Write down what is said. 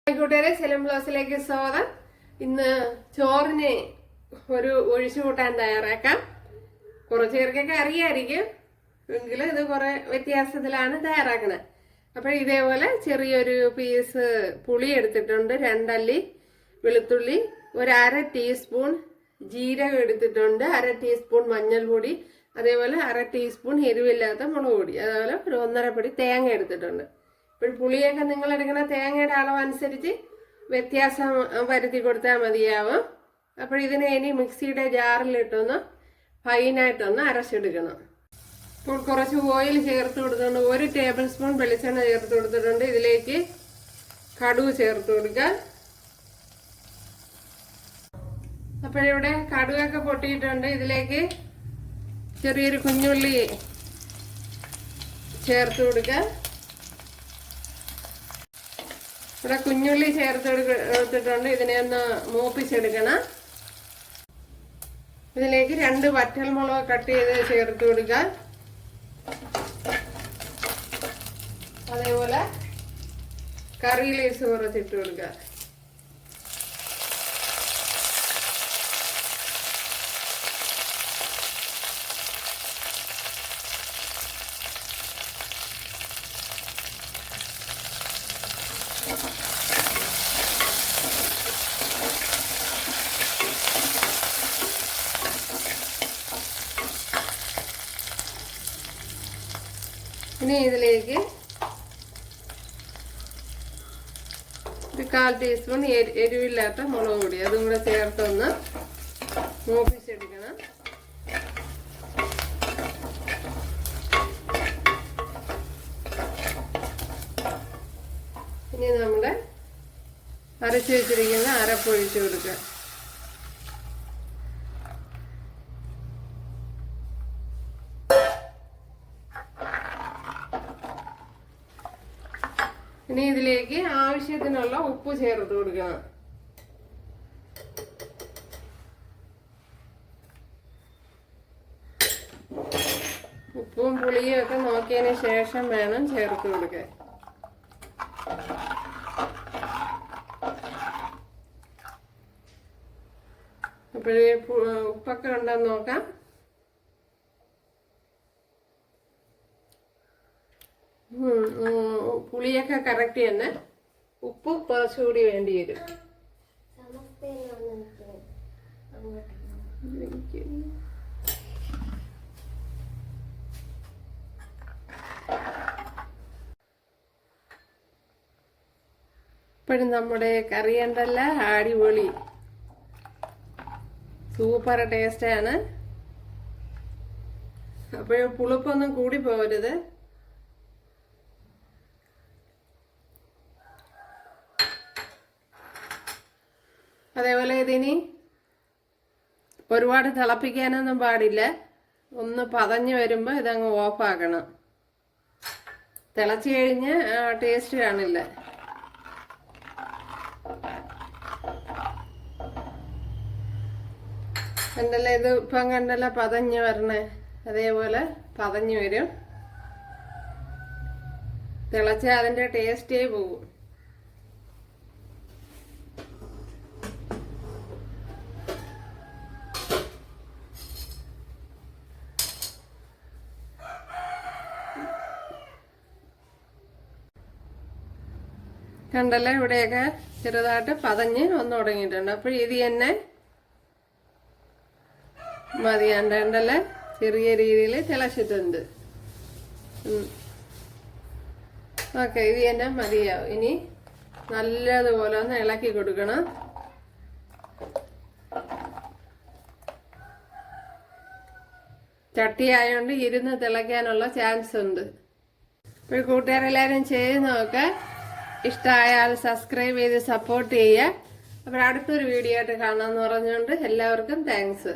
കൂട്ടുകാരെ സെലം ബ്ലോസിലേക്ക് സ്വാഗതം. ഇന്ന് ചോറിന് ഒരു ഒഴിച്ചുകൂട്ടാൻ തയ്യാറാക്കാം. കുറച്ചു പേർക്കൊക്കെ അറിയായിരിക്കും, എങ്കിലും ഇത് കുറെ വ്യത്യാസത്തിലാണ് തയ്യാറാക്കുന്നത്. അപ്പോൾ ഇതേപോലെ ചെറിയൊരു പീസ് പുളി എടുത്തിട്ടുണ്ട്, 2 അല്ലി വെളുത്തുള്ളി, ഒരു 1/2 ടീസ്പൂൺ ജീരകം എടുത്തിട്ടുണ്ട്, 1/2 ടീസ്പൂൺ മഞ്ഞൾപ്പൊടി, അതേപോലെ 1/2 ടീസ്പൂൺ എരിവില്ലാത്ത മുളക് പൊടി, അതേപോലെ ഒരു 1.5 പിടി തേങ്ങ എടുത്തിട്ടുണ്ട്. ഇപ്പോൾ പുളിയൊക്കെ നിങ്ങൾ എടുക്കുന്ന തേങ്ങയുടെ അളവനുസരിച്ച് വ്യത്യാസം വരുത്തി കൊടുത്താൽ മതിയാവും. അപ്പോൾ ഇതിനെ ഇനി മിക്സിയുടെ ജാറിലിട്ടൊന്ന് ഫൈനായിട്ടൊന്ന് അരച്ചെടുക്കണം. ഇപ്പോൾ കുറച്ച് ഓയിൽ ചേർത്ത് കൊടുത്തുകൊണ്ട് 1 ടേബിൾ സ്പൂൺ വെളിച്ചെണ്ണ ചേർത്ത് കൊടുത്തിട്ടുണ്ട്. ഇതിലേക്ക് കടുക് ചേർത്ത് കൊടുക്കുക. അപ്പോഴിവിടെ കടുകൊക്കെ പൊട്ടിയിട്ടുണ്ട്. ഇതിലേക്ക് ചെറിയൊരു കുഞ്ഞുള്ളി ചേർത്ത് കൊടുക്കുക. ഇവിടെ കുഞ്ഞുള്ളി ചേർത്ത് എടുത്തിട്ടുണ്ട്. ഇതിനെ ഒന്ന് മൂപ്പിച്ചെടുക്കണം. ഇതിലേക്ക് 2 വറ്റൽമുളക് കട്ട് ചെയ്ത് ചേർത്ത് കൊടുക്കുക. അതേപോലെ കറി ലീവ്സ് കുറച്ചിട്ട് കൊടുക്കുക. ഇനി ഇതിലേക്ക് ഒരു 1/4 ടീസ്പൂൺ എരിവില്ലാത്ത മുളക് പൊടി അതും കൂടെ ചേർത്തൊന്ന് മൂപ്പിച്ചെടുക്കണം. ഇനി നമ്മുടെ അരച്ചു വെച്ചിരിക്കുന്ന അരപ്പൊഴിച്ചു കൊടുക്കുക. ഇനി ഇതിലേക്ക് ആവശ്യത്തിനുള്ള ഉപ്പ് ചേർത്ത് കൊടുക്കണം. ഉപ്പും പുളിയും ഒക്കെ നോക്കിയതിന് ശേഷം വേണം ചേർത്ത് കൊടുക്കാൻ. അപ്പോഴേ ഉപ്പൊക്കെ ഉണ്ടെന്ന് നോക്കാം. പുളിയൊക്കെ കറക്റ്റ് തന്നെ, ഉപ്പ് കുറച്ചുകൂടി വേണ്ടി വരും. ഇപ്പോഴും നമ്മുടെ കറി ഉണ്ടല്ല അടിപൊളി, സൂപ്പർ ടേസ്റ്റാണ്. അപ്പോഴും പുളിപ്പൊന്നും കൂടി പോകരുത്. അതേപോലെ ഇതിനി ഒരുപാട് തിളപ്പിക്കാനൊന്നും പാടില്ല. ഒന്ന് പതഞ്ഞ് വരുമ്പോൾ ഇതങ്ങ് ഓഫാക്കണം. തിളച്ച് കഴിഞ്ഞ് ടേസ്റ്റ് കാണില്ല. കണ്ടല്ലേ, ഇത് ഇപ്പം കണ്ടല്ല പതഞ്ഞ് വരണേ, അതേപോലെ പതഞ്ഞ് വരും. തിളച്ച് അതിൻ്റെ ടേസ്റ്റേ പോകും. കണ്ടല്ലേ, ഇവിടെയൊക്കെ ചെറുതായിട്ട് പതഞ്ഞ് വന്നു തുടങ്ങിയിട്ടുണ്ട്. അപ്പോൾ ഇത് തന്നെ മതിയാണ്ടല്ലേ, ചെറിയ രീതിയിൽ തിളച്ചിട്ടുണ്ട്. ഓക്കെ, ഇത് തന്നെ മതിയാവും. ഇനി നല്ലതുപോലെ ഒന്ന് ഇളക്കി കൊടുക്കണം. ചട്ടി ആയതുകൊണ്ട് ഇരുന്ന് തിളയ്ക്കാനുള്ള ചാൻസ് ഉണ്ട്. ഇപ്പോൾ കൂട്ടുകാരെല്ലാവരും ചെയ്ത് നോക്കുക. ഇഷ്ടമായാൽ സബ്സ്ക്രൈബ് ചെയ്ത് സപ്പോർട്ട് ചെയ്യുക. അപ്പോൾ അടുത്തൊരു വീഡിയോ ആയിട്ട് കാണാമെന്ന് പറഞ്ഞുകൊണ്ട് എല്ലാവർക്കും താങ്ക്സ്.